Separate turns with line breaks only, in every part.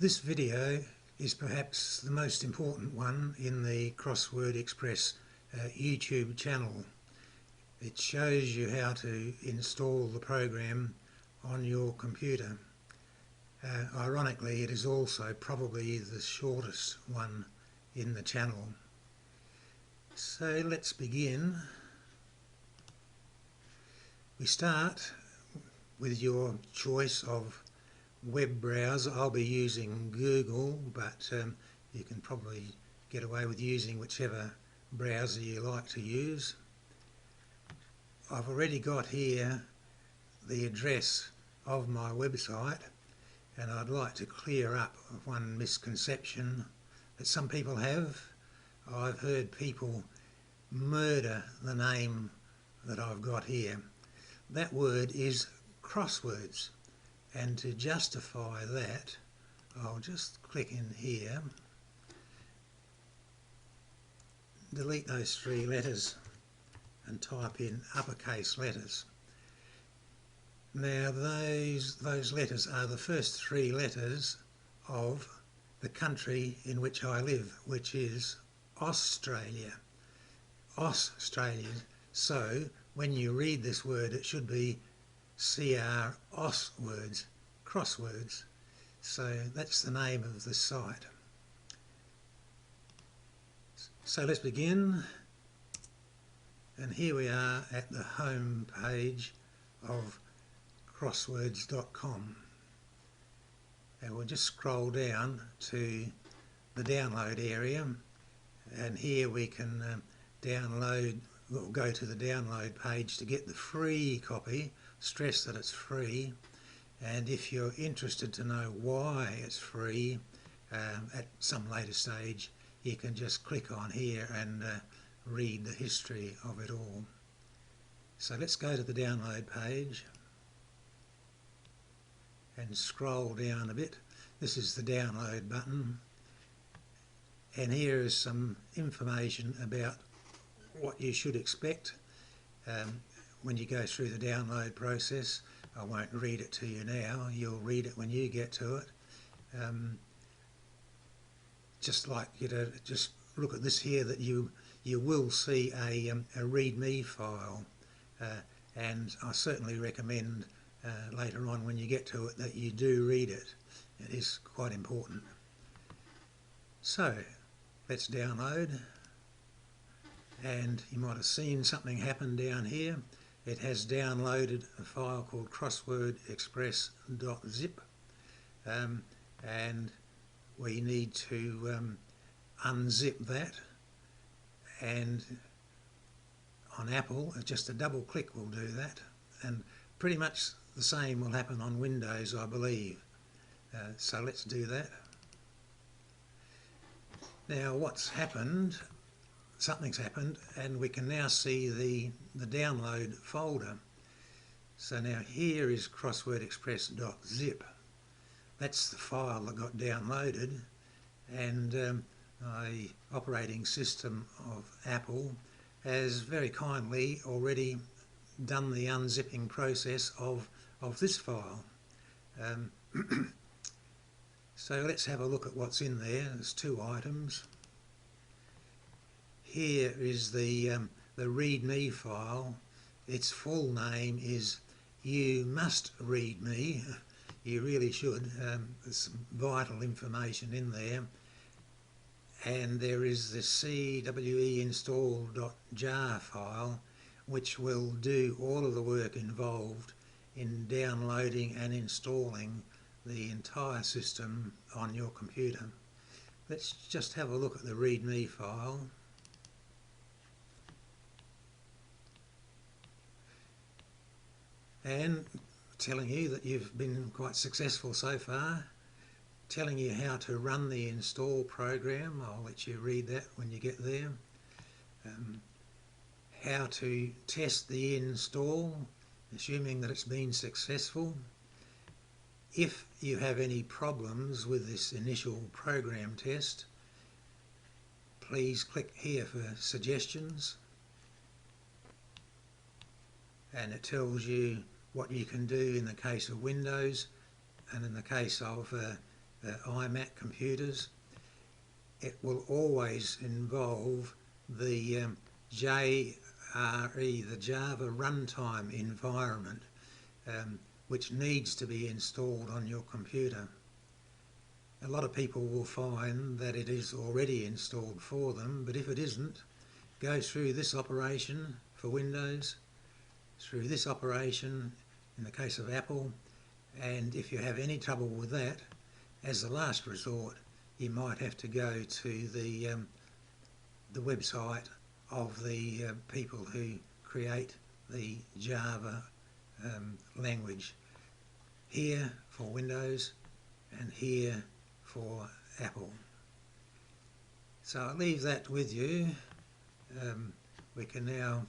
This video is perhaps the most important one in the Crossword Express YouTube channel. It shows you how to install the program on your computer. Ironically, it is also probably the shortest one in the channel. So let's begin. We start with your choice of web browser. I'll be using Google, but you can probably get away with using whichever browser you like to use. I've already got here the address of my website, and I'd like to clear up one misconception that some people have. I've heard people murder the name that I've got here. That word is crosswords. And to justify that, I'll just click in here, delete those three letters and type in uppercase letters. Now those letters are the first three letters of the country in which I live, which is Australia. Australia. So when you read this word, it should be Crosswords, crosswords. So that's the name of the site. So let's begin. And here we are at the home page of crosswords.com. And we'll just scroll down to the download area. And here we can download, we'll go to the download page to get the free copy. Stress that it's free, and if you're interested to know why it's free at some later stage, you can just click on here and read the history of it all. So let's go to the download page and scroll down a bit. This is the download button, and here is some information about what you should expect when you go through the download process. I won't read it to you now, you'll read it when you get to it. Just like you to just look at this here, that you will see a readme file, and I certainly recommend later on when you get to it that you do read it. It is quite important. So let's download, and you might have seen something happen down here. It has downloaded a file called crosswordexpress.zip, and we need to unzip that, and on Apple just a double click will do that, and pretty much the same will happen on Windows, I believe. So let's do that. Now what's happened, something's happened, and we can now see the download folder. So now here is crosswordexpress.zip. That's the file that got downloaded, and the operating system of Apple has very kindly already done the unzipping process of this file. So let's have a look at what's in there. There's two items. Here is the readme file. Its full name is You Must Read Me. You really should. There's some vital information in there. And there is the CWEinstal.jar file, which will do all of the work involved in downloading and installing the entire system on your computer. Let's just have a look at the readme file. And telling you that you've been quite successful so far, telling you how to run the install program. I'll let you read that when you get there. How to test the install, assuming that it's been successful. If you have any problems with this initial program test, please click here for suggestions, and it tells you what you can do in the case of Windows and in the case of iMac computers, it will always involve the JRE, the Java Runtime Environment, which needs to be installed on your computer. A lot of people will find that it is already installed for them, but if it isn't, go through this operation for Windows, through this operation in the case of Apple, and if you have any trouble with that, as a last resort, you might have to go to the website of the people who create the Java language, here for Windows and here for Apple. So I'll leave that with you. We can now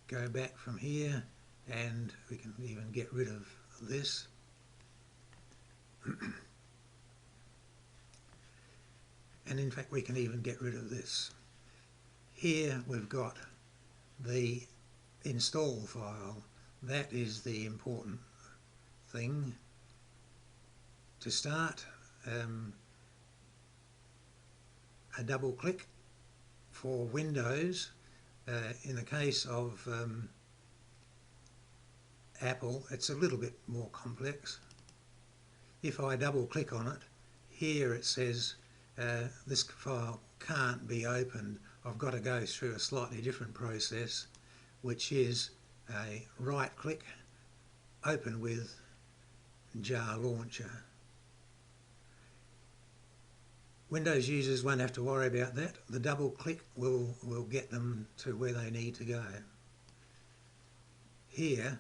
go back from here and we can even get rid of this. And in fact we can even get rid of this. Here we've got the install file. That is the important thing. To start, a double click. For Windows, in the case of Apple, it's a little bit more complex. If I double click on it, here it says this file can't be opened. I've got to go through a slightly different process, which is a right click, open with jar launcher. Windows users won't have to worry about that. The double click will get them to where they need to go. Here,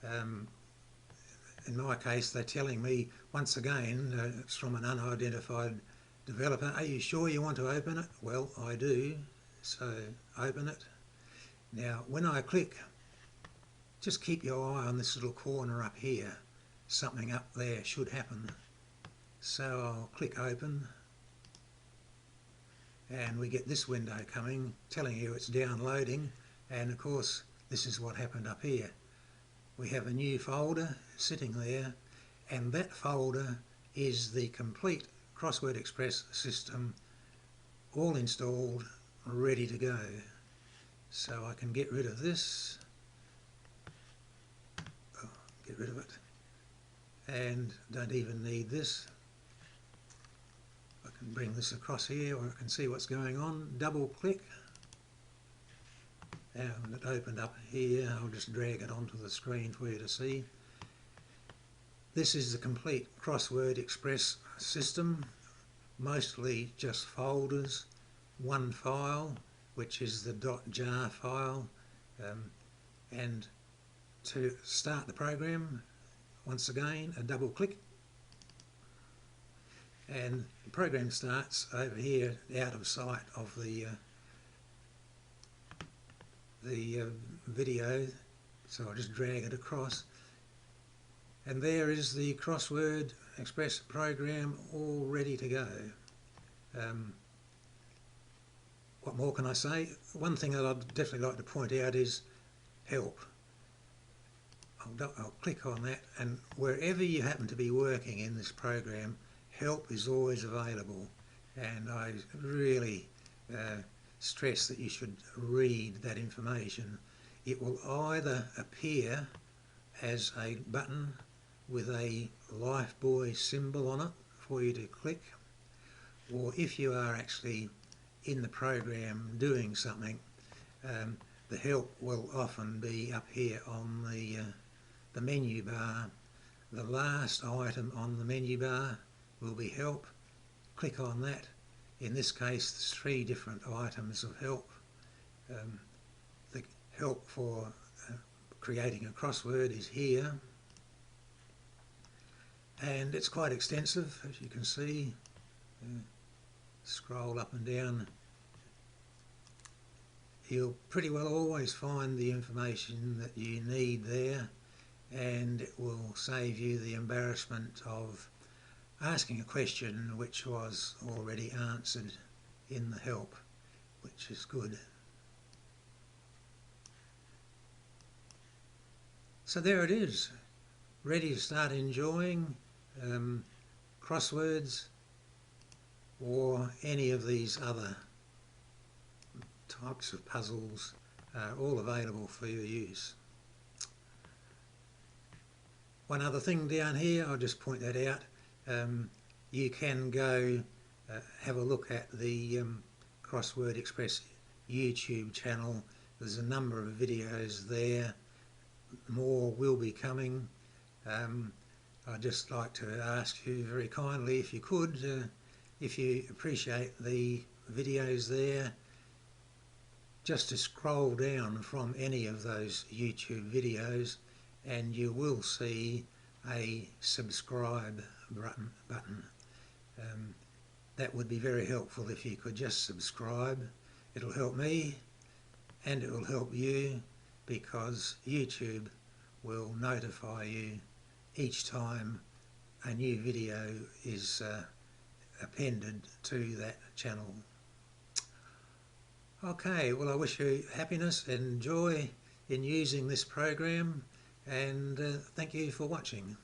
in my case, they're telling me once again, it's from an unidentified developer, are you sure you want to open it? Well, I do, so open it. Now when I click, just keep your eye on this little corner up here. Something up there should happen. So I'll click open and we get this window coming telling you it's downloading, and of course this is what happened up here. We have a new folder sitting there, and that folder is the complete Crossword Express system, all installed, ready to go. So I can get rid of this, get rid of it, and don't even need this. I can bring this across here where I can see what's going on, double click, and it opened up here. I'll just drag it onto the screen for you to see. This is the complete Crossword Express system, mostly just folders, one file, which is the .jar file, and to start the program, once again, a double click, and the program starts over here out of sight of the video, so I'll just drag it across, and there is the Crossword Express program all ready to go. What more can I say? One thing that I'd definitely like to point out is help. I'll click on that, and wherever you happen to be working in this program, help is always available, and I really stress that you should read that information. It will either appear as a button with a Lifebuoy symbol on it for you to click, or if you are actually in the program doing something, the help will often be up here on the menu bar. The last item on the menu bar will be help. Click on that. In this case, there's 3 different items of help. The help for creating a crossword is here, and it's quite extensive, as you can see. Scroll up and down. You'll pretty well always find the information that you need there, and it will save you the embarrassment of asking a question which was already answered in the help, which is good. So there it is, ready to start enjoying crosswords or any of these other types of puzzles are all available for your use. One other thing down here, I'll just point that out, you can go have a look at the Crossword Express YouTube channel. There's a number of videos there, more will be coming. I'd just like to ask you very kindly, if you could, if you appreciate the videos there, just to scroll down from any of those YouTube videos and you will see a subscribe button. That would be very helpful if you could just subscribe. It'll help me and it will help you, because YouTube will notify you each time a new video is appended to that channel. Okay, well, I wish you happiness and joy in using this program, and thank you for watching.